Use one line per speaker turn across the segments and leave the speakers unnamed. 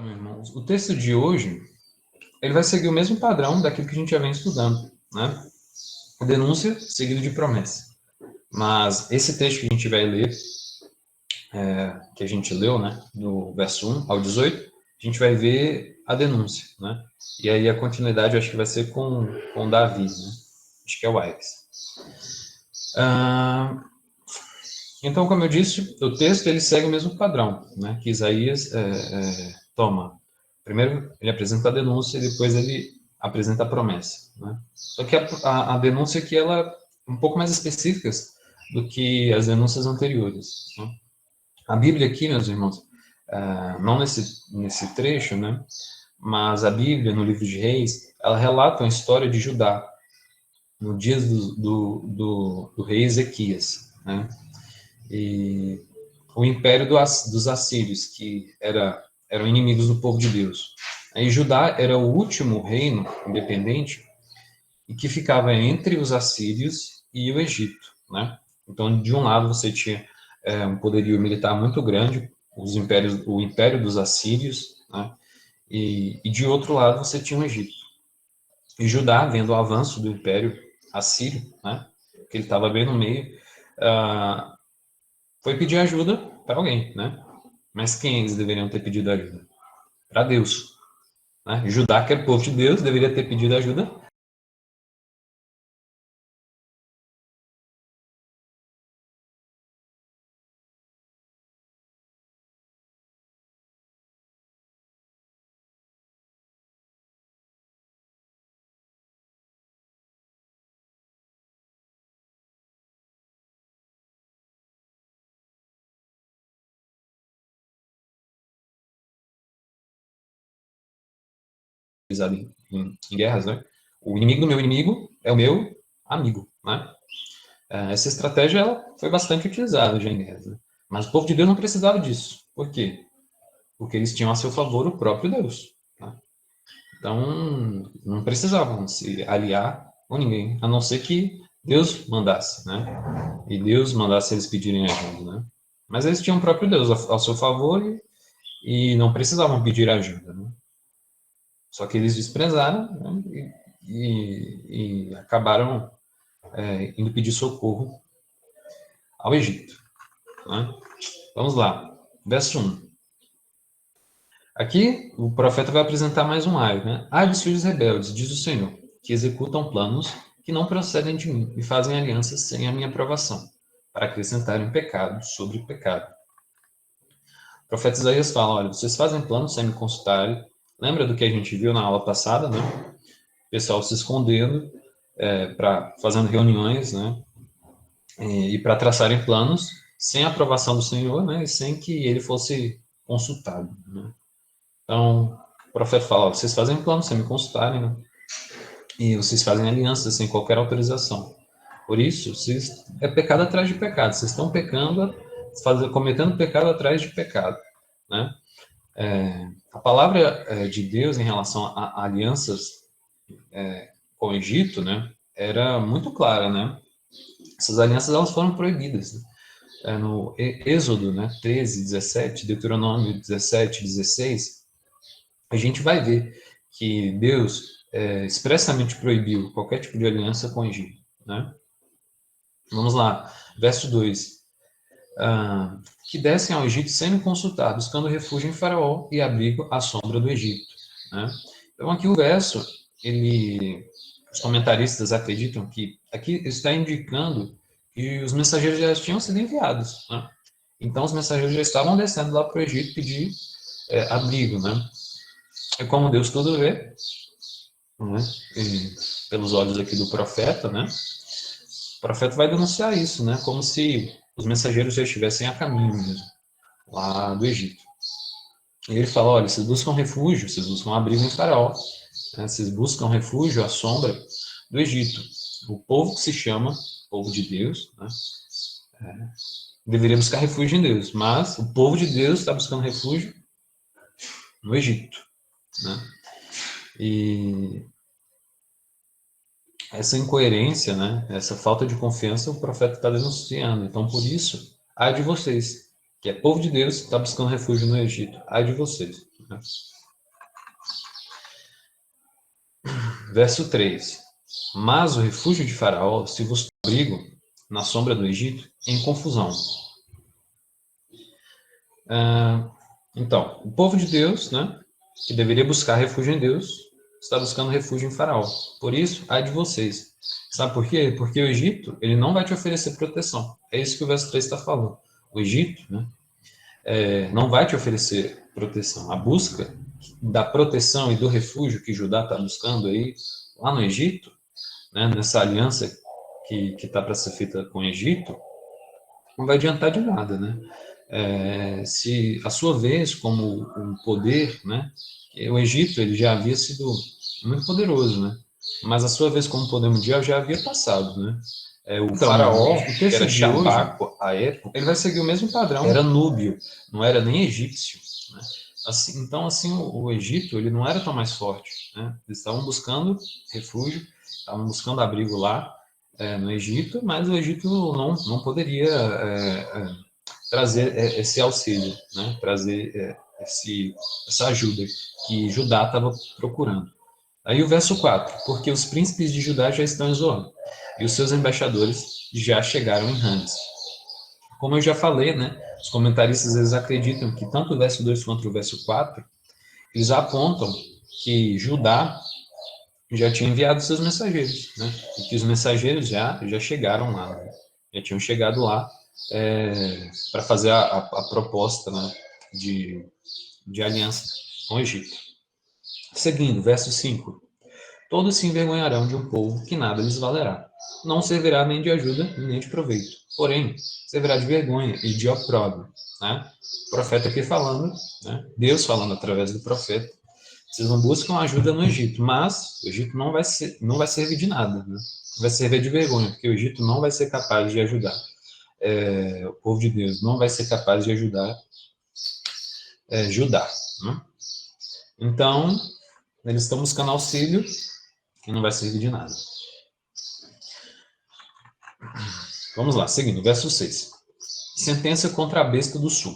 Então, meu irmão, o texto de hoje, ele vai seguir o mesmo padrão daquilo que a gente já vem estudando, né? Denúncia seguido de promessa. Mas esse texto que a gente vai ler, que a gente leu, né, do verso 1 ao 18, a gente vai ver a denúncia, né? E aí a continuidade eu acho que vai ser com Davi, né? Acho que é o Aix. Então, como eu disse, o texto ele segue o mesmo padrão, né, que Isaías toma. Primeiro ele apresenta a denúncia e depois ele apresenta a promessa, né? Só que a denúncia aqui ela é um pouco mais específica do que as denúncias anteriores, né? A Bíblia aqui, meus irmãos, não nesse trecho, né, mas a Bíblia no livro de Reis, ela relata a história de Judá no dias do rei Ezequias, né? E o império dos assírios, que eram inimigos do povo de Deus. Aí Judá era o último reino independente e que ficava entre os assírios e o Egito, né? Então, de um lado você tinha um poderio militar muito grande, o império dos assírios, né? E de outro lado você tinha o Egito. E Judá, vendo o avanço do império assírio, né? Que ele estava bem no meio, foi pedir ajuda para alguém, né? Mas quem eles deveriam ter pedido ajuda? Para Deus, né? Judá, que era o povo de Deus, deveria ter pedido ajuda. Em guerras, né? O inimigo do meu inimigo é o meu amigo, né? Essa estratégia ela foi bastante utilizada já em guerras, né? Mas o povo de Deus não precisava disso. Por quê? Porque eles tinham a seu favor o próprio Deus, né? Então, não precisavam se aliar com ninguém, a não ser que Deus mandasse, né? E Deus mandasse eles pedirem ajuda, né? Mas eles tinham o próprio Deus ao seu favor e não precisavam pedir ajuda, né? Só que eles desprezaram, né? E acabaram indo pedir socorro ao Egito, né? Vamos lá, verso 1. Aqui o profeta vai apresentar mais um ai, né? Ai dos filhos rebeldes, diz o Senhor, que executam planos que não procedem de mim e fazem alianças sem a minha aprovação, para acrescentarem pecado sobre pecado. O profeta Isaías fala, olha, vocês fazem planos sem me consultarem. Lembra do que a gente viu na aula passada, né? O pessoal se escondendo, fazendo reuniões, né? E para traçarem planos sem a aprovação do Senhor, né? E sem que ele fosse consultado, né? Então, o profeta fala, ó, vocês fazem planos sem me consultarem, né? E vocês fazem alianças sem qualquer autorização. Por isso, é pecado atrás de pecado. Vocês estão pecando, cometendo pecado atrás de pecado, né? A palavra de Deus em relação a alianças com o Egito, né, era muito clara, né? Essas alianças elas foram proibidas, né? No Êxodo, né, 13, 17, Deuteronômio 17, 16, a gente vai ver que Deus expressamente proibiu qualquer tipo de aliança com o Egito, né? Vamos lá, verso 2. Que descem ao Egito sem me consultar, buscando refúgio em Faraó e abrigo à sombra do Egito, né? Então aqui o verso, os comentaristas acreditam que aqui está indicando que os mensageiros já tinham sido enviados, né? Então os mensageiros já estavam descendo lá para o Egito pedir abrigo, né? É como Deus tudo vê, né? E pelos olhos aqui do profeta, né? O profeta vai denunciar isso, né? Como se os mensageiros já estivessem a caminho mesmo, lá do Egito. E ele fala, olha, vocês buscam refúgio, vocês buscam abrigo em Faraó, né? Vocês buscam refúgio à sombra do Egito. O povo que se chama povo de Deus, né? Deveria buscar refúgio em Deus, mas o povo de Deus está buscando refúgio no Egito, né? E essa incoerência, né? Essa falta de confiança, o profeta está denunciando. Então, por isso, ai de vocês, que é povo de Deus, está buscando refúgio no Egito. Ai de vocês. Verso 3. Mas o refúgio de Faraó se vos abrigo na sombra do Egito em confusão. Então, o povo de Deus, né, que deveria buscar refúgio em Deus, está buscando refúgio em Faraó. Por isso, ai de vocês. Sabe por quê? Porque o Egito, ele não vai te oferecer proteção. É isso que o verso 3 está falando. O Egito, né, não vai te oferecer proteção. A busca da proteção e do refúgio que Judá está buscando aí, lá no Egito, né, nessa aliança que está para ser feita com o Egito, não vai adiantar de nada, né? Se a sua vez como um poder, né? O Egito ele já havia sido muito poderoso, né? Mas a sua vez como poder mundial já havia passado, né? O então, Faraó, que era Shabaco à época, ele vai seguir o mesmo padrão. Era núbio, não era nem egípcio, né? Assim, então, assim, o Egito ele não era tão mais forte, né? Eles estavam buscando refúgio, estavam buscando abrigo lá no Egito, mas o Egito não poderia trazer esse auxílio, né? Trazer essa ajuda que Judá estava procurando. Aí o verso 4, porque os príncipes de Judá já estão em Zoan, e os seus embaixadores já chegaram em Rames. Como eu já falei, né, os comentaristas eles acreditam que tanto o verso 2 quanto o verso 4, eles apontam que Judá já tinha enviado seus mensageiros, né, e que os mensageiros já chegaram lá, né, já tinham chegado lá para fazer a proposta, né, de aliança com o Egito. Seguindo, verso 5. Todos se envergonharão de um povo que nada lhes valerá. Não servirá nem de ajuda, nem de proveito. Porém, servirá de vergonha e de opróbrio. Né? O profeta aqui falando, né? Deus falando através do profeta, vocês não buscam ajuda no Egito, mas o Egito não vai servir de nada. Né? Vai servir de vergonha, porque o Egito não vai ser capaz de ajudar. O povo de Deus não vai ser capaz de ajudar Judá. Né? Então, eles estão buscando auxílio que não vai servir de nada. Vamos lá, seguindo, verso 6. Sentença contra a besta do sul.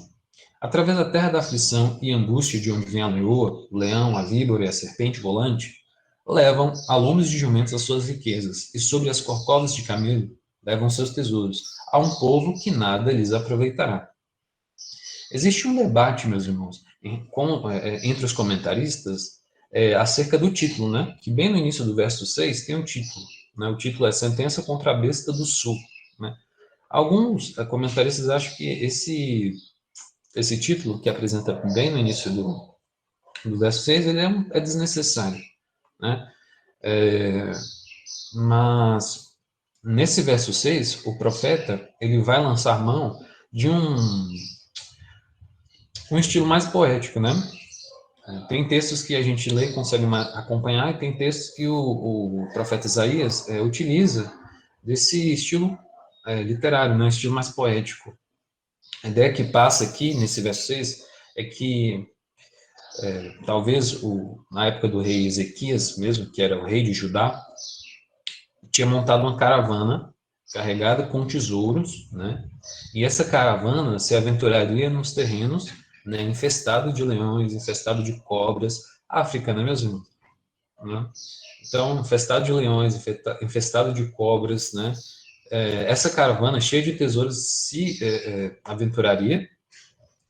Através da terra da aflição e angústia de onde vem a leoa, o leão, a víbora e a serpente volante, levam a lomos de jumentos as suas riquezas, e sobre as corcovas de camelo levam seus tesouros, a um povo que nada lhes aproveitará. Existe um debate, meus irmãos, entre os comentaristas acerca do título, né? Que bem no início do verso 6 tem um título. Né? O título é Sentença contra a Besta do Sul. Né? Alguns comentaristas acham que esse título, que apresenta bem no início do verso 6, ele é desnecessário. Né? Mas, nesse verso 6, o profeta ele vai lançar mão de um estilo mais poético, né? Tem textos que a gente lê e consegue acompanhar, e tem textos que o profeta Isaías utiliza desse estilo literário, né? Estilo mais poético. A ideia que passa aqui nesse verso 6 é que talvez na época do rei Ezequias mesmo, que era o rei de Judá, tinha montado uma caravana carregada com tesouros, né? E essa caravana se aventuraria nos terrenos, né, infestado de leões, infestado de cobras, África, né, meus irmãos? Né? Então, infestado de leões, infestado de cobras, né? Essa caravana cheia de tesouros se aventuraria,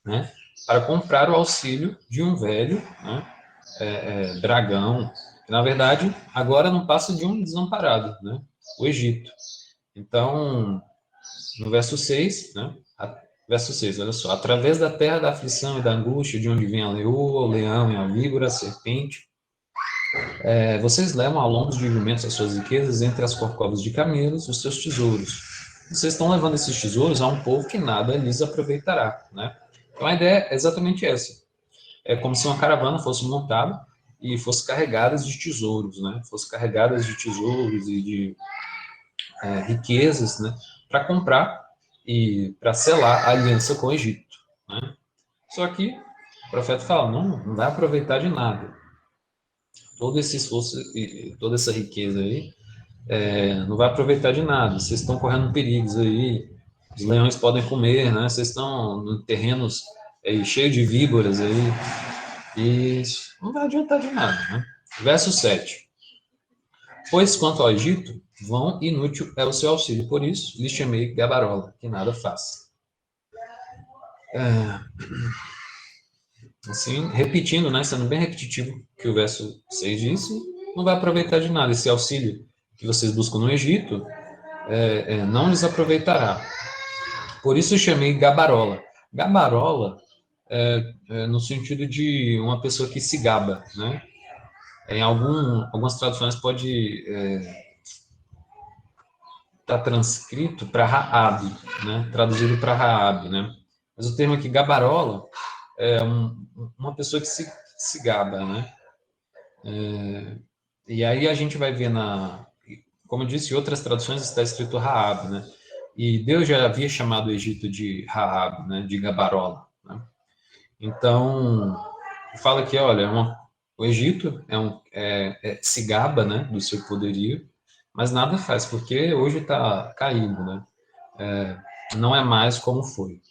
né, para comprar o auxílio de um velho, né, dragão, que na verdade agora não passa de um desamparado, né, o Egito. Então, no verso 6, né, verso 6, olha só, através da terra da aflição e da angústia, de onde vem a leoa, o leão e a víbora, a serpente, vocês levam a lombos de jumentos as suas riquezas, entre as corcovas de camelos, os seus tesouros. Vocês estão levando esses tesouros a um povo que nada lhes aproveitará, né? Então a ideia é exatamente essa. É como se uma caravana fosse montada e fosse carregada de tesouros, né? Fosse carregada de tesouros e de riquezas, né? Para comprar e para selar a aliança com o Egito, né? Só que o profeta fala, não vai aproveitar de nada. Todo esse esforço e toda essa riqueza aí não vai aproveitar de nada. Vocês estão correndo perigos aí, os leões podem comer, né? Vocês estão em terrenos cheios de víboras aí. Isso não vai adiantar de nada, né? Verso 7. Pois quanto ao Egito, vão inútil é o seu auxílio, por isso lhe chamei gabarola, que nada faz. Assim, repetindo, né, sendo bem repetitivo o que o verso 6 disse, não vai aproveitar de nada. Esse auxílio que vocês buscam no Egito não lhes aproveitará. Por isso eu chamei gabarola. Gabarola no sentido de uma pessoa que se gaba, né? Algumas traduções pode estar transcrito para Raab, né? Traduzido para Raab, né? Mas o termo aqui gabarola é uma pessoa que se gaba, né? E aí a gente vai ver como eu disse, em outras traduções está escrito Raab, né? E Deus já havia chamado o Egito de Raab, né? De gabarola, né? Então, fala que, olha, o Egito se gaba, né, do seu poderio, mas nada faz, porque hoje está caído, né? Não é mais como foi.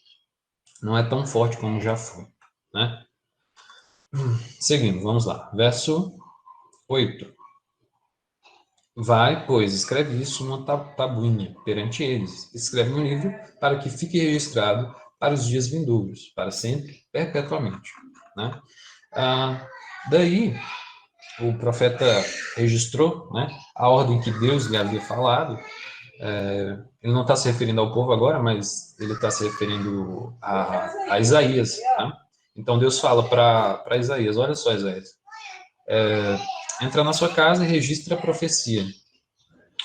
Não é tão forte como já foi, né? Seguindo, vamos lá. Verso 8. Vai, pois, escreve isso numa tabuinha perante eles. Escreve no livro para que fique registrado para os dias vindouros, para sempre, perpetuamente, né? Ah, daí, o profeta registrou, né, a ordem que Deus lhe havia falado. Ele não está se referindo ao povo agora, mas ele está se referindo a Isaías. Né? Então Deus fala para Isaías: olha só, Isaías, entra na sua casa e registra a profecia.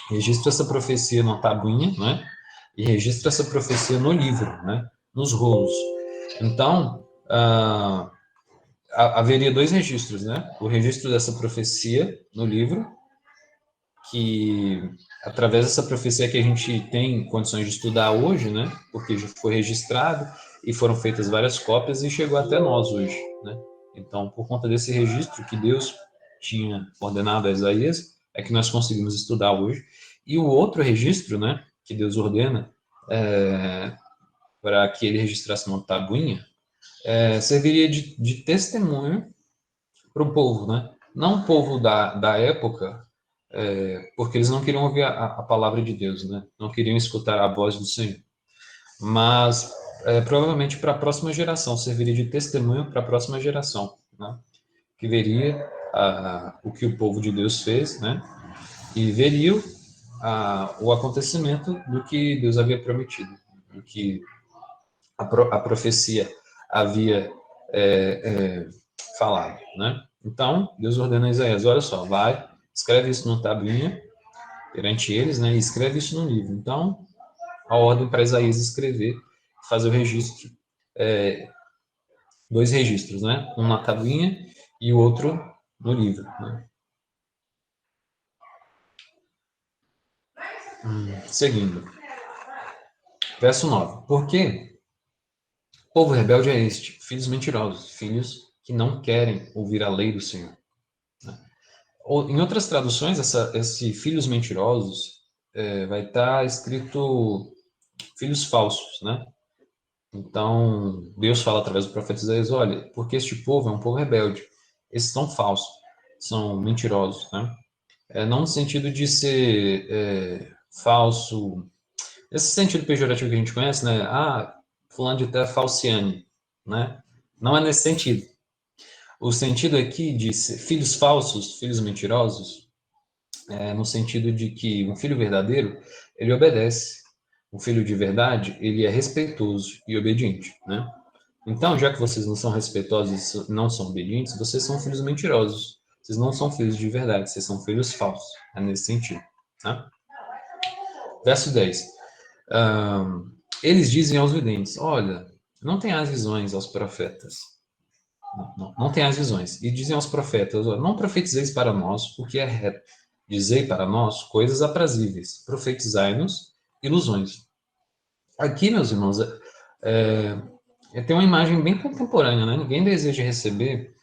Registra essa profecia numa tabuinha, né? E registra essa profecia no livro, né? Nos rolos. Então, haveria dois registros, né? O registro dessa profecia no livro, que através dessa profecia que a gente tem condições de estudar hoje, né? Porque já foi registrado e foram feitas várias cópias e chegou até nós hoje, né? Então, por conta desse registro que Deus tinha ordenado a Isaías, é que nós conseguimos estudar hoje. E o outro registro, né? Que Deus ordena para que ele registrasse uma tabuinha, serviria de testemunho para o povo, né? Não o povo da época, porque eles não queriam ouvir a palavra de Deus, né? Não queriam escutar a voz do Senhor. Mas provavelmente para a próxima geração, serviria de testemunho para a próxima geração, né? Que veria o que o povo de Deus fez, né? E veria o acontecimento do que Deus havia prometido, do que a profecia havia falado, né? Então, Deus ordena a Isaías: olha só, vai, escreve isso numa tabuinha perante eles, né? E escreve isso no livro. Então, a ordem para Isaías escrever, fazer o registro, dois registros, né? Um na tabuinha e o outro no livro, né? Seguindo. Verso 9. Porque povo rebelde é este, filhos mentirosos, filhos que não querem ouvir a lei do Senhor. Em outras traduções, esse filhos mentirosos vai estar escrito filhos falsos, né? Então, Deus fala através do profeta Isaías: olha, porque este povo é um povo rebelde, esses são falsos, são mentirosos, né? Não no sentido de ser falso, esse sentido pejorativo que a gente conhece, né? Ah, fulano de tal é falciane, né? Não é nesse sentido. O sentido aqui de ser filhos falsos, filhos mentirosos, no sentido de que um filho verdadeiro, ele obedece. Um filho de verdade, ele é respeitoso e obediente, né? Então, já que vocês não são respeitosos e não são obedientes, vocês são filhos mentirosos. Vocês não são filhos de verdade, vocês são filhos falsos. É nesse sentido. Né? Verso 10. Eles dizem aos videntes: olha, não tem as visões aos profetas. Não tem as visões. E dizem aos profetas: olha, não profetizeis para nós o que é reto. Dizei para nós coisas aprazíveis. Profetizai-nos ilusões. Aqui, meus irmãos, tem uma imagem bem contemporânea, né? Ninguém deseja receber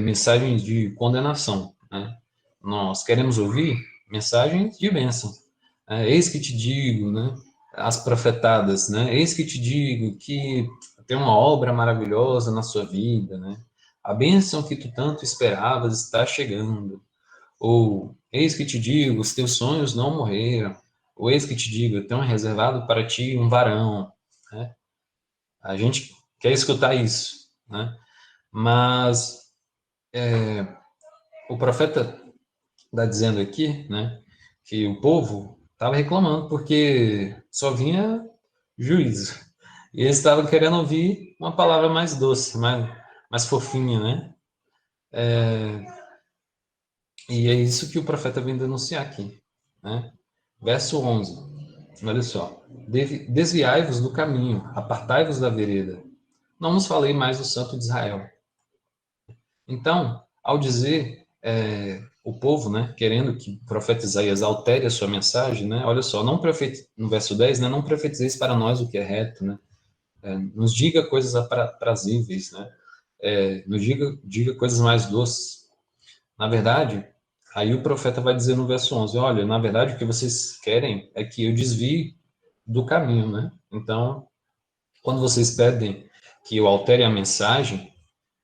mensagens de condenação, né? Nós queremos ouvir mensagens de bênção. Eis que te digo, né? As profetadas, né? Eis que te digo que tem uma obra maravilhosa na sua vida, né? a bênção que tu tanto esperavas está chegando. Ou, eis que te digo, os teus sonhos não morreram. Ou, eis que te digo, eu tenho reservado para ti um varão. Né? A gente quer escutar isso, né? Mas o profeta está dizendo aqui, né, que o povo estava reclamando porque só vinha juízo. E eles estavam querendo ouvir uma palavra mais doce, mais fofinha, né? E é isso que o profeta vem denunciar aqui, né? Verso 11, olha só. Desviai-vos do caminho, apartai-vos da vereda. Não nos falei mais do Santo de Israel. Então, ao dizer o povo, né, querendo que o profeta Isaías altere a sua mensagem, né, olha só, no verso 10, né, não profetizeis para nós o que é reto, né, nos diga coisas aprazíveis, né, nos diga coisas mais doces. Na verdade, aí o profeta vai dizer no verso 11, olha, na verdade o que vocês querem é que eu desvie do caminho, né, então, quando vocês pedem que eu altere a mensagem,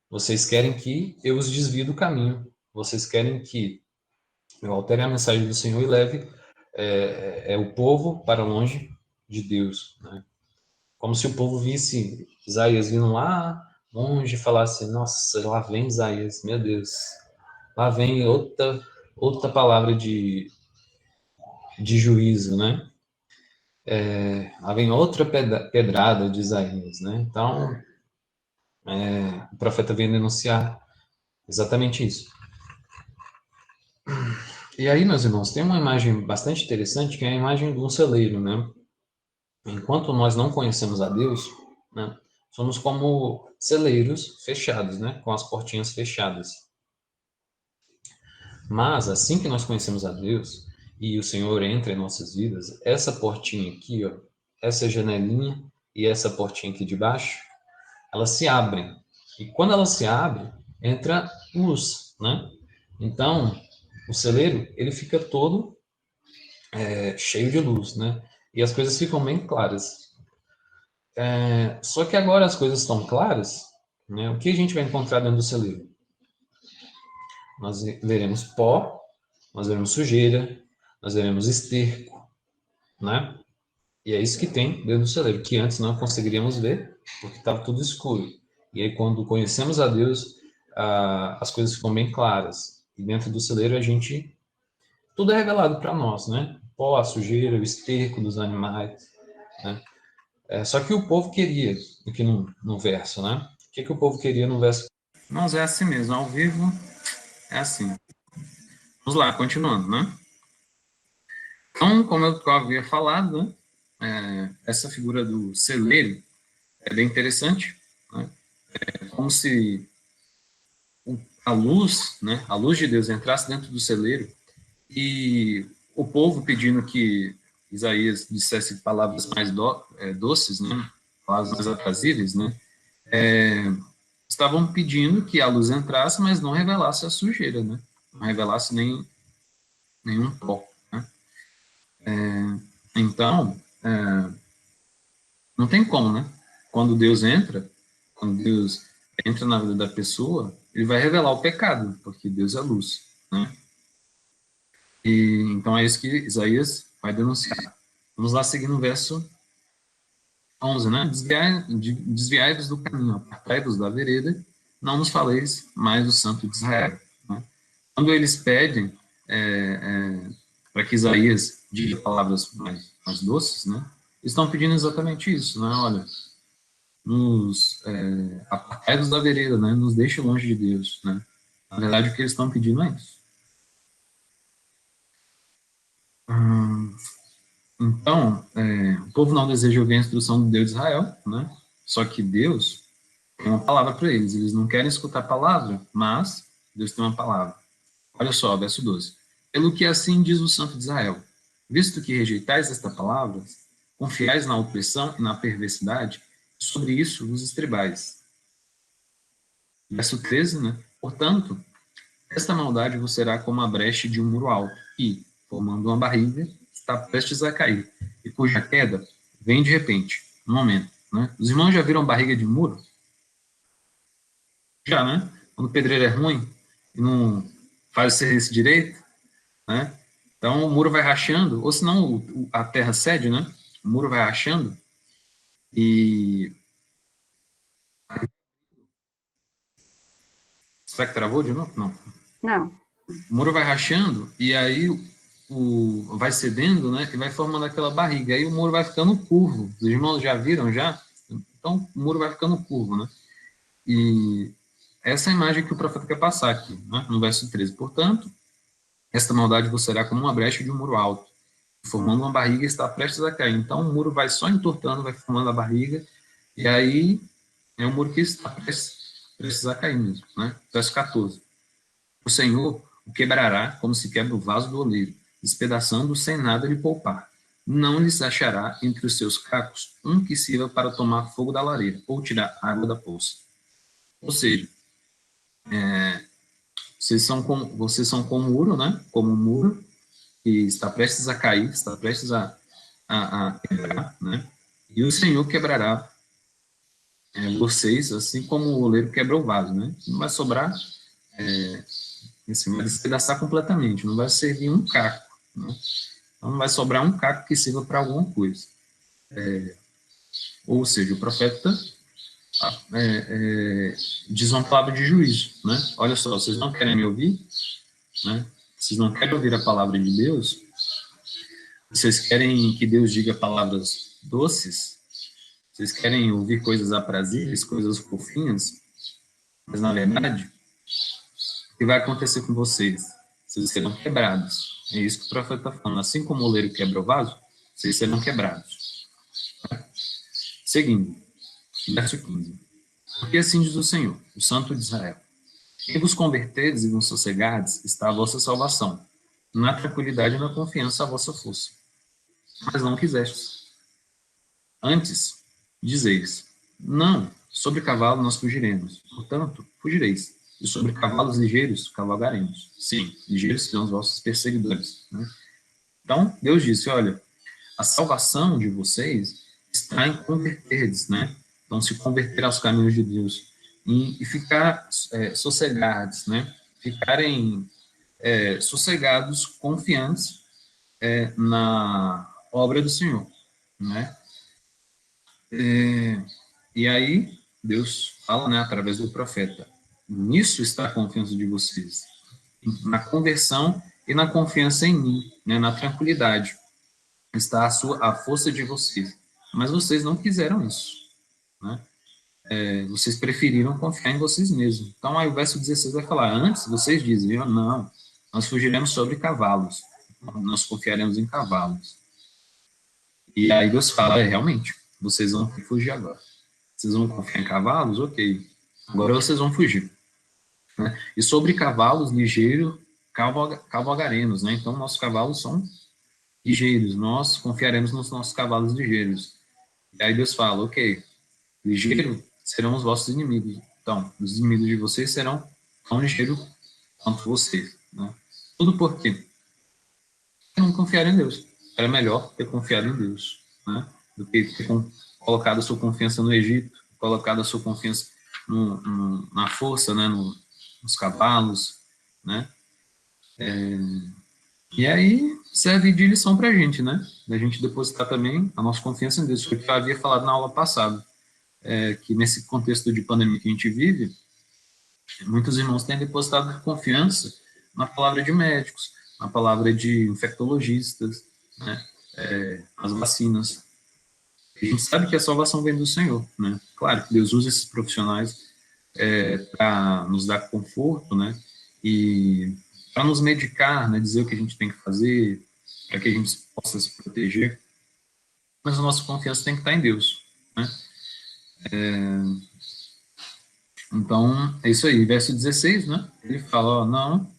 vocês querem que eu os desvie do caminho. Vocês querem que eu altere a mensagem do Senhor e leve o povo para longe de Deus. Né? Como se o povo visse Isaías vindo lá longe e falasse: Nossa, lá vem Isaías, meu Deus. Lá vem outra palavra de juízo, né? Lá vem outra pedrada de Isaías, né? Então, o profeta vem denunciar exatamente isso. E aí, meus irmãos, tem uma imagem bastante interessante que é a imagem de um celeiro, né? Enquanto nós não conhecemos a Deus, né, somos como celeiros fechados, né? Com as portinhas fechadas. Mas assim que nós conhecemos a Deus e o Senhor entra em nossas vidas, essa portinha aqui, ó, essa janelinha e essa portinha aqui de baixo, elas se abrem. E quando elas se abrem, entra luz, né? Então, o celeiro, ele fica todo cheio de luz, né? E as coisas ficam bem claras. Só que agora as coisas estão claras, né? O que a gente vai encontrar dentro do celeiro? Nós veremos pó, nós veremos sujeira, nós veremos esterco, né? E é isso que tem dentro do celeiro, que antes não conseguiríamos ver, porque estava tudo escuro. E aí, quando conhecemos a Deus, as coisas ficam bem claras. E dentro do celeiro, a gente. Tudo é revelado para nós, né? Pó, a sujeira, o esterco dos animais, né? Só que o povo queria, aqui no verso, né? O que o povo queria no verso? Mas é assim mesmo, ao vivo é assim. Vamos lá, continuando, né? Então, como eu havia falado, né? Essa figura do celeiro é bem interessante, né? É como se a luz, né? A luz de Deus entrasse dentro do celeiro e o povo pedindo que Isaías dissesse palavras mais doces, né? Palavras mais aprazíveis, né? Estavam pedindo que a luz entrasse, mas não revelasse a sujeira, né? Não revelasse nenhum pó, né? Então, não tem como, né? Quando Deus entra na vida da pessoa, ele vai revelar o pecado, porque Deus é luz, né? E então é isso que Isaías vai denunciar. Vamos lá seguir no verso 11, né? Desviai-vos do caminho, apartai-vos da vereda, não nos faleis mais do Santo de Israel. Né? Quando eles pedem para que Isaías diga palavras mais doces, né? Eles estão pedindo exatamente isso, né? Olha, nos apartai-vos da vereda, né? Nos deixe longe de Deus, né? Na verdade, o que eles estão pedindo é isso. Então, o povo não deseja ouvir a instrução do Deus de Israel, né? Só que Deus tem uma palavra para eles. Eles não querem escutar a palavra, mas Deus tem uma palavra. Olha só, verso 12. Pelo que assim diz o Santo de Israel: visto que rejeitais esta palavra, confiais na opressão e na perversidade, sobre isso vos estribais. Verso 13, né? Portanto, esta maldade vos será como a brecha de um muro alto, que, formando uma barriga, está prestes a cair, e cuja queda vem de repente, no momento. Né? Os irmãos já viram barriga de muro? Já, né? Quando o pedreiro é ruim e não faz o serviço direito, né? Então o muro vai rachando, ou senão a terra cede, né? O muro vai rachando e... Será que travou de novo? Não.
Não.
O muro vai rachando e aí vai cedendo, né? E vai formando aquela barriga. Aí o muro vai ficando curvo. Os irmãos já viram já? Então o muro vai ficando curvo, né? E essa é a imagem que o profeta quer passar aqui, né? No verso 13. Portanto, esta maldade vos será como uma brecha de um muro alto, formando uma barriga e está prestes a cair. Então o muro vai só entortando, vai formando a barriga, e aí é um muro que está prestes a cair mesmo, né? Verso 14. O Senhor o quebrará como se quebra o vaso do oleiro, despedaçando sem nada lhe poupar. Não lhes achará entre os seus cacos um que sirva para tomar fogo da lareira ou tirar água da poça. Ou seja, vocês são como um muro, né? Como um muro que está prestes a cair, está prestes a quebrar, né? E o Senhor quebrará vocês, assim como o oleiro quebra o vaso, né? Não vai sobrar, assim, vai despedaçar completamente, não vai servir um caco, né? Então não vai sobrar um caco que sirva para alguma coisa. Ou seja, o profeta diz uma palavra de juízo, né? Olha só, vocês não querem me ouvir, né? Vocês não querem ouvir a palavra de Deus, vocês querem que Deus diga palavras doces, vocês querem ouvir coisas aprazíveis, coisas fofinhas, mas na verdade, o que vai acontecer com vocês? Vocês serão quebrados. É isso que o profeta está falando. Assim como o oleiro quebra o vaso, vocês serão quebrados. Seguindo, verso 15. Porque assim diz o Senhor, o Santo de Israel: em vos converterdes e vos sossegardes está a vossa salvação. Na tranquilidade e na confiança a vossa força. Mas não quisestes. Antes, dizeis: não, sobre cavalo nós fugiremos. Portanto, fugireis. E sobre cavalos ligeiros cavalgaremos. Sim, ligeiros serão os vossos perseguidores. Né? Então, Deus disse: olha, a salvação de vocês está em converterdes, né? Então, se converter aos caminhos de Deus e ficar sossegados, né? Ficarem sossegados, confiantes na obra do Senhor, né? E aí, Deus fala, né, através do profeta: nisso está a confiança de vocês, na conversão e na confiança em mim, né, na tranquilidade, está a força de vocês. Mas vocês não quiseram isso, né? Vocês preferiram confiar em vocês mesmos. Então, aí o verso 16 vai falar: antes vocês dizem, não, nós fugiremos sobre cavalos, nós confiaremos em cavalos. E aí Deus fala: realmente, vocês vão fugir agora. Vocês vão confiar em cavalos? Ok. Agora vocês vão fugir. Né? E sobre cavalos ligeiros, cavalgaremos, né? Então, nossos cavalos são ligeiros. Nós confiaremos nos nossos cavalos ligeiros. E aí Deus fala: ok, ligeiro serão os vossos inimigos. Então, os inimigos de vocês serão tão ligeiros quanto vocês. Né? Tudo por quê? Porque não confiar em Deus. Era melhor ter confiado em Deus, né? Do que ter colocado a sua confiança no Egito, colocado a sua confiança na força, né? Nos cavalos, né? E aí serve de lição para a gente, né? Da gente depositar também a nossa confiança em Deus. Foi o que eu havia falado na aula passada, que nesse contexto de pandemia que a gente vive, muitos irmãos têm depositado confiança na palavra de médicos, na palavra de infectologistas, né? As vacinas. A gente sabe que a salvação vem do Senhor, né? Claro que Deus usa esses profissionais para nos dar conforto, né? E para nos medicar, né? Dizer o que a gente tem que fazer, para que a gente possa se proteger. Mas a nossa confiança tem que estar em Deus, né? Então, é isso aí. Verso 16, né? Ele fala: ó, não,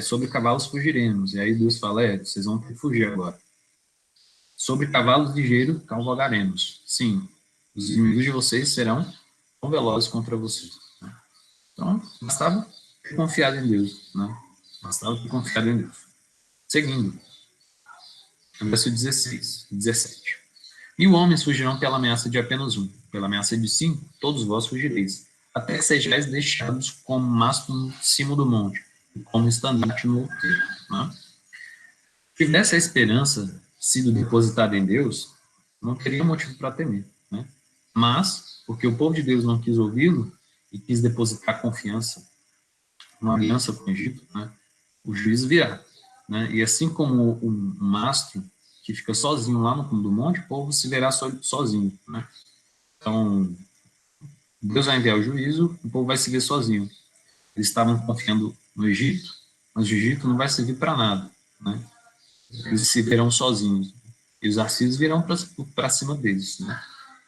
sobre cavalos fugiremos. E aí Deus fala: vocês vão ter que fugir agora. Sobre cavalos ligeiros cavalgaremos. Sim, os inimigos de vocês serão tão velozes contra vocês. Né? Então, bastava ter confiado em Deus, né? Bastava ter confiado em Deus. Seguindo, verso 16, 17. 1000 homens fugirão pela ameaça de apenas um. Pela ameaça de 5, todos vós fugireis. até que sejais deixados como mastro no cimo do monte, e como estandarte no outeiro. Né? Se tivesse a esperança sido depositada em Deus, não teria motivo para temer. Né? Mas, porque o povo de Deus não quis ouvi-lo e quis depositar confiança numa aliança com o Egito, né? O juízo virá. Né? E assim como um mastro que fica sozinho lá no cume do monte, o povo se verá sozinho. Né? Então, Deus vai enviar o juízo, o povo vai se ver sozinho. Eles estavam confiando no Egito, mas o Egito não vai servir para nada. Né? Eles se verão sozinhos. E os assírios virão para cima deles. Né?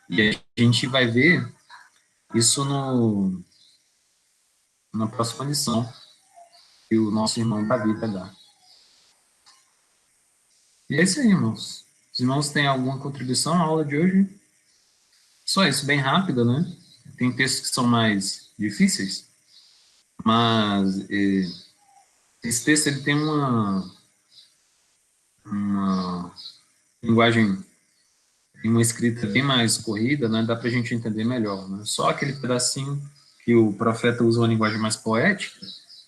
E a gente vai ver isso na próxima lição que o nosso irmão Davi vai dar. E é isso aí, irmãos. Os irmãos têm alguma contribuição à aula de hoje? Só isso, bem rápida, né? Tem textos que são mais difíceis, mas esse texto ele tem uma linguagem, uma escrita bem mais corrida, né? Dá para a gente entender melhor. Né? Só aquele pedacinho que o profeta usa uma linguagem mais poética,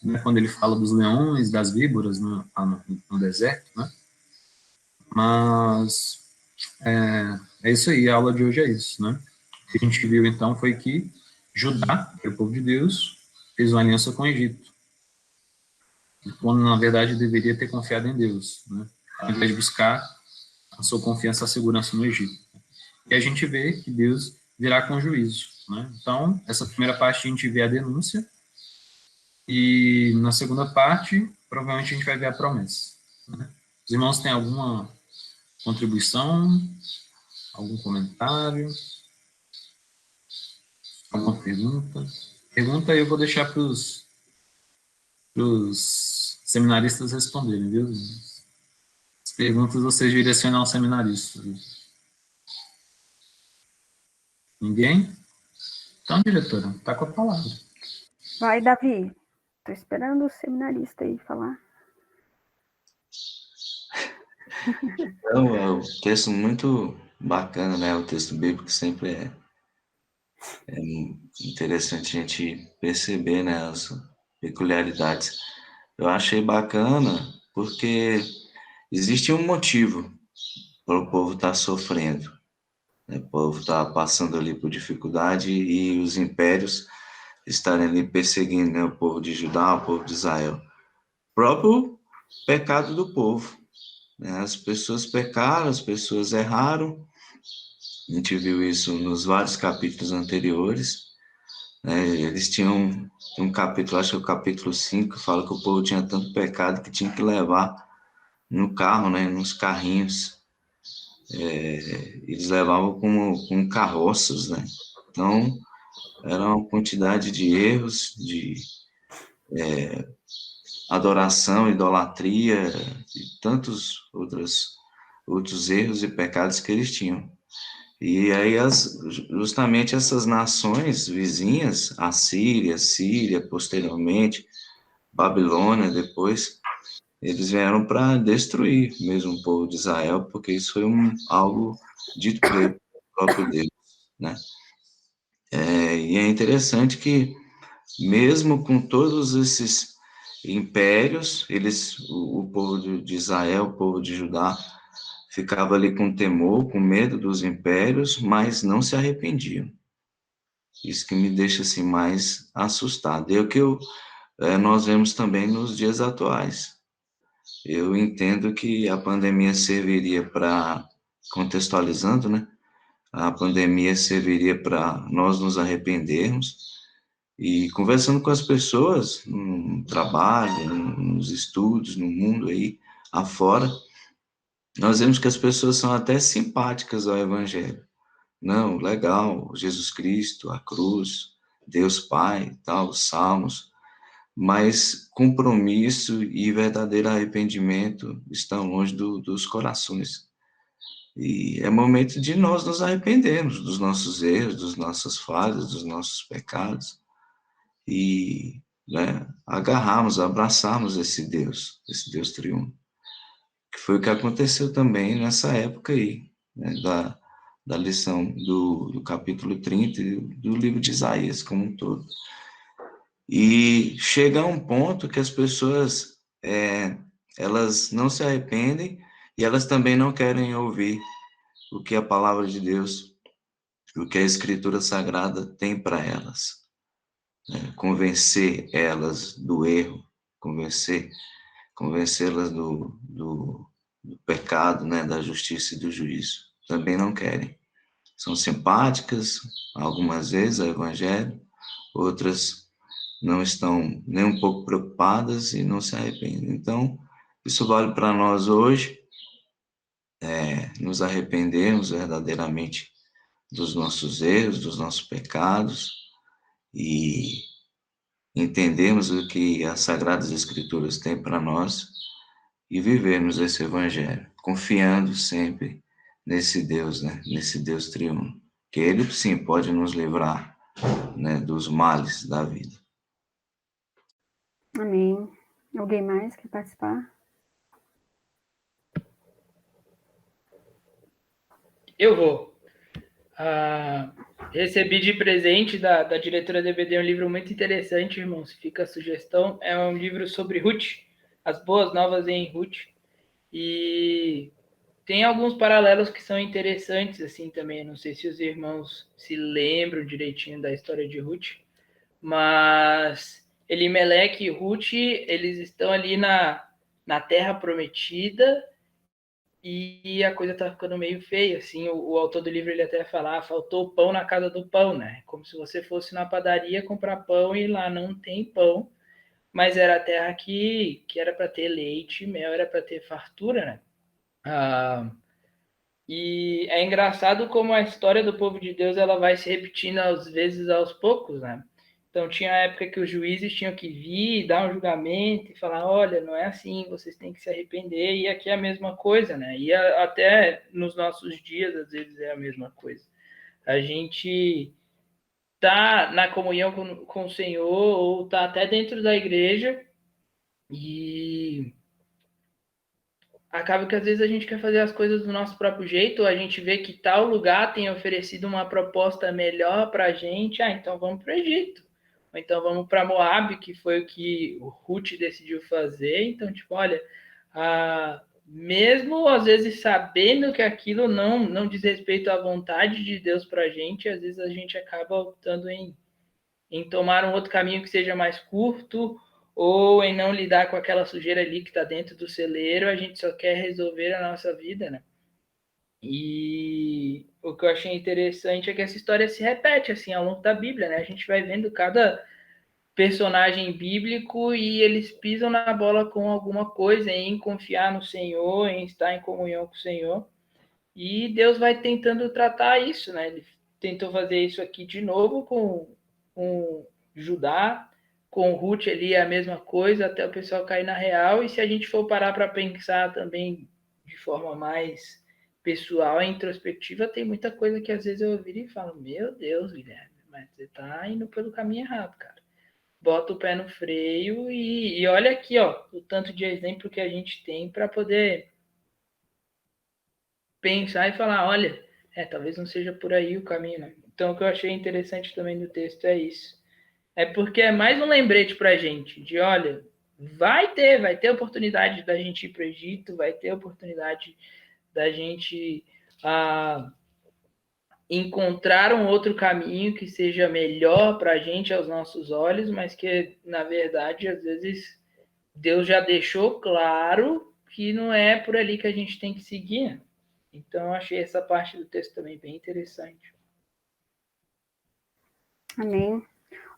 né? Quando ele fala dos leões, das víboras no deserto, né? Mas é isso aí, a aula de hoje é isso, né? O que a gente viu então foi que Judá, que é o povo de Deus, fez uma aliança com o Egito, quando na verdade deveria ter confiado em Deus, né? Ao invés de buscar a sua confiança, a segurança no Egito. E a gente vê que Deus virá com juízo, né? Então, essa primeira parte a gente vê a denúncia, e na segunda parte, provavelmente a gente vai ver a promessa. Né? Os irmãos têm alguma contribuição, algum comentário? Alguma pergunta? Pergunta eu vou deixar para os seminaristas responderem, viu? As perguntas vocês direcionam aos seminaristas. Ninguém? Então, diretora, está com a palavra.
Vai, Davi. Estou esperando o seminarista aí falar.
Então, é um texto muito bacana, né? O texto bíblico sempre é interessante a gente perceber, né, as peculiaridades. Eu achei bacana porque existe um motivo para o povo estar sofrendo. Né? O povo está passando ali por dificuldade e os impérios estarem ali perseguindo, né, o povo de Judá, o povo de Israel. O próprio pecado do povo. Né? As pessoas pecaram, as pessoas erraram. A gente viu isso nos vários capítulos anteriores. Né? Eles tinham um capítulo, acho que é o capítulo 5, que fala que o povo tinha tanto pecado que tinha que levar no carro, né, nos carrinhos. Eles levavam com carroças, né? Então, era uma quantidade de erros, de adoração, idolatria e tantos outros erros e pecados que eles tinham. E aí, justamente essas nações vizinhas, a Síria, posteriormente, Babilônia, depois, eles vieram para destruir mesmo o povo de Israel, porque isso foi algo dito pelo próprio Deus, né? E é interessante que, mesmo com todos esses impérios, o povo de Israel, o povo de Judá, ficava ali com temor, com medo dos impérios, mas não se arrependiam. Isso que me deixa assim mais assustado. É o que nós vemos também nos dias atuais. Eu entendo que a pandemia serviria para, contextualizando, né? A pandemia serviria para nós nos arrependermos e conversando com as pessoas no trabalho, nos estudos, no mundo aí afora, nós vemos que as pessoas são até simpáticas ao Evangelho. Não, legal, Jesus Cristo, a cruz, Deus Pai, tal, os salmos, mas compromisso e verdadeiro arrependimento estão longe dos corações. E é momento de nós nos arrependermos dos nossos erros, das nossas falhas, dos nossos pecados e, né, agarrarmos, abraçarmos esse Deus triunfo. Que foi o que aconteceu também nessa época aí, né, da lição do capítulo 30 e do livro de Isaías como um todo. E chega a um ponto que as pessoas, elas não se arrependem e elas também não querem ouvir o que a palavra de Deus, o que a Escritura Sagrada tem para elas. Convencer elas do erro, convencê-las do pecado, né, da justiça e do juízo. Também não querem. São simpáticas, algumas vezes, ao Evangelho, outras não estão nem um pouco preocupadas e não se arrependem. Então, isso vale para nós hoje, nos arrependermos verdadeiramente dos nossos erros, dos nossos pecados e entendermos o que as Sagradas Escrituras têm para nós e vivermos esse Evangelho, confiando sempre nesse Deus, né? Nesse Deus triuno, que Ele sim pode nos livrar, né, dos males da vida.
Amém. Alguém mais quer participar?
Eu vou. Recebi de presente da diretora DVD um livro muito interessante, irmãos. Fica a sugestão. É um livro sobre Ruth, as boas novas em Ruth. E tem alguns paralelos que são interessantes, assim, também. Não sei se os irmãos se lembram direitinho da história de Ruth, mas Elimeleque e Ruth, eles estão ali na Terra Prometida e a coisa tá ficando meio feia, assim. O autor do livro, ele até fala, faltou pão na casa do pão, né? Como se você fosse na padaria comprar pão e lá não tem pão, mas era a terra que era para ter leite, mel, era para ter fartura, né? E é engraçado como a história do povo de Deus ela vai se repetindo às vezes aos poucos, né? Então tinha a época que os juízes tinham que vir, dar um julgamento e falar, olha, não é assim, vocês têm que se arrepender, e aqui é a mesma coisa, né? E até nos nossos dias, às vezes, é a mesma coisa. A gente tá na comunhão com o Senhor, ou tá até dentro da igreja, e acaba que às vezes a gente quer fazer as coisas do nosso próprio jeito, ou a gente vê que tal lugar tem oferecido uma proposta melhor para a gente, então vamos para o Egito. Ou então vamos para Moab, que foi o que o Ruth decidiu fazer. Então, tipo, olha, mesmo às vezes sabendo que aquilo não diz respeito à vontade de Deus para a gente, às vezes a gente acaba optando em tomar um outro caminho que seja mais curto, ou em não lidar com aquela sujeira ali que está dentro do celeiro, a gente só quer resolver a nossa vida, né? E o que eu achei interessante é que essa história se repete, assim, ao longo da Bíblia, né? A gente vai vendo cada personagem bíblico e eles pisam na bola com alguma coisa, em confiar no Senhor, em estar em comunhão com o Senhor. E Deus vai tentando tratar isso, né? Ele tentou fazer isso aqui de novo com Judá, com Ruth ali é a mesma coisa, até o pessoal cair na real. E se a gente for parar para pensar também de forma mais pessoal e introspectiva, tem muita coisa que às vezes eu ouvir e falo, meu Deus, Guilherme, mas você tá indo pelo caminho errado, cara. Bota o pé no freio e olha aqui, ó, o tanto de exemplo que a gente tem para poder pensar e falar, olha, talvez não seja por aí o caminho, né? Então, o que eu achei interessante também do texto é isso. É porque é mais um lembrete para a gente de, olha, vai ter oportunidade da gente ir para o Egito, vai ter oportunidade da gente encontrar um outro caminho que seja melhor para a gente aos nossos olhos, mas que, na verdade, às vezes, Deus já deixou claro que não é por ali que a gente tem que seguir. Então, eu achei essa parte do texto também bem interessante.
Amém.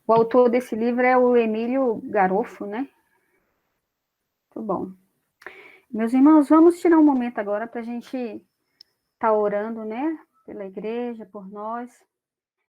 O autor desse livro é o Emílio Garofo, né? Muito bom. Meus irmãos, vamos tirar um momento agora para a gente estar orando, né? Pela igreja, por nós.